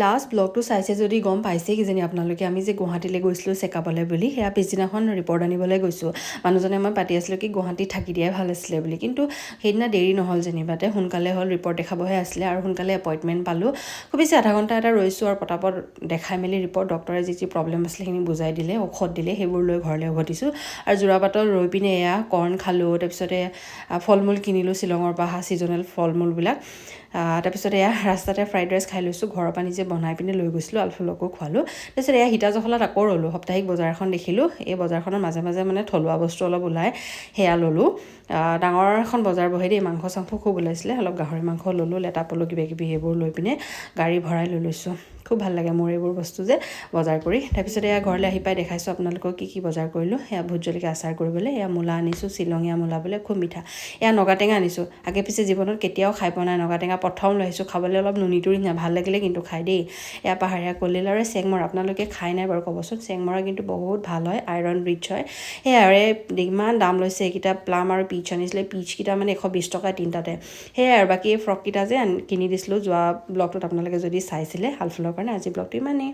last ব্লগটো চাইছে যদি গম পাইছে কিজানি আপোনালোকে আমি যে গুৱাহাটীলৈ গৈছিলোঁ চেকআপলৈ বুলি সেয়া পিছদিনাখন ৰিপৰ্ট আনিবলৈ গৈছোঁ মানুহজনে মই পাতি আছিলোঁ কি গুৱাহাটীত থাকি দিয়াই ভাল আছিলে বুলি কিন্তু সেইদিনা দেৰি নহ'ল যেনিবাতে সোনকালে হ'ল ৰিপৰ্ট দেখাবহে আছিলে আৰু সোনকালে এপইণ্টমেণ্ট পালোঁ খুব বেছি আধা ঘণ্টা এটা ৰৈছোঁ আৰু পটাপট দেখাই মেলি ৰিপৰ্ট ডক্টৰে যি প্ৰব্লেম আছিলে সেইখিনি বুজাই দিলে ঔষধ দিলে সেইবোৰ লৈ ঘৰলৈ উভতিছোঁ আৰু যোৰাবাটত ৰৈ পিনে এয়া কৰ্ণ খালোঁ তাৰপিছতে ফল মূল কিনিলোঁ শ্বিলঙৰ পৰা অহা ছিজনেল ফল মূলবিলাক তাৰপিছত এয়া ৰাস্তাতে ফ্ৰাইড ৰাইচ খাই লৈছোঁ ঘৰৰ পৰা নিজে বনাই পিনে লৈ গৈছিলোঁ আলফুলকো খোৱালোঁ তাৰপিছত এয়া সীতা জখলাত আকৌ ৰ'লোঁ সাপ্তাহিক বজাৰ এখন দেখিলোঁ এই বজাৰখনৰ মাজে মাজে মানে থলুৱা বস্তু অলপ ওলায় সেয়া ল'লোঁ ডাঙৰ এখন বজাৰ বহে দেই মাংস চাংস খুব ওলাইছিলে অলপ গাহৰি মাংস ল'লোঁ লেটা পলোঁ কিবাকিবি সেইবোৰ লৈ পিনে গাড়ী ভৰাই লৈ লৈছোঁ খুব ভাল লাগে মোৰ এইবোৰ বস্তু যে বজাৰ কৰি তাৰপিছতে এয়া ঘৰলৈ আহি পাই দেখাইছোঁ আপোনালোকক কি বজাৰ কৰিলোঁ সেয়া ভোট জলকীয়া আচাৰ কৰিবলৈ এয়া মূলা আনিছোঁ শ্বিলঙীয়া মূলা বোলে খুব মিঠা এয়া নগাটেঙা আনিছোঁ আগে পিছে জীৱনত কেতিয়াও খাই পোৱা নাই নগাটেঙা প্ৰথম লৈ আহিছোঁ খাবলৈ অলপ নুনীটো নিচিনা ভাল লাগিলে কিন্তু খাই দেই এয়া পাহাৰীয়া কলডিল আৰু চেংমৰা আপোনালোকে খাই নাই বাৰু ক'বচোন চেংমৰা কিন্তু বহুত ভাল হয় আইৰণ ৰিচ হয় সেয়া আৰু ইমান দাম লৈছে এইকেইটা প্লাম আৰু পিচ আনিছিলে পিচকেইটা মানে 120 টকা তিনিটাতে সেয়াই আৰু বাকী এই ফ্ৰককেইটা যে কিনি দিছিলোঁ যোৱা ব্লগটোত আপোনালোকে যদি চাইছিলে হালফুলৰ কাৰণে আজি ব্লগটো ইমানেই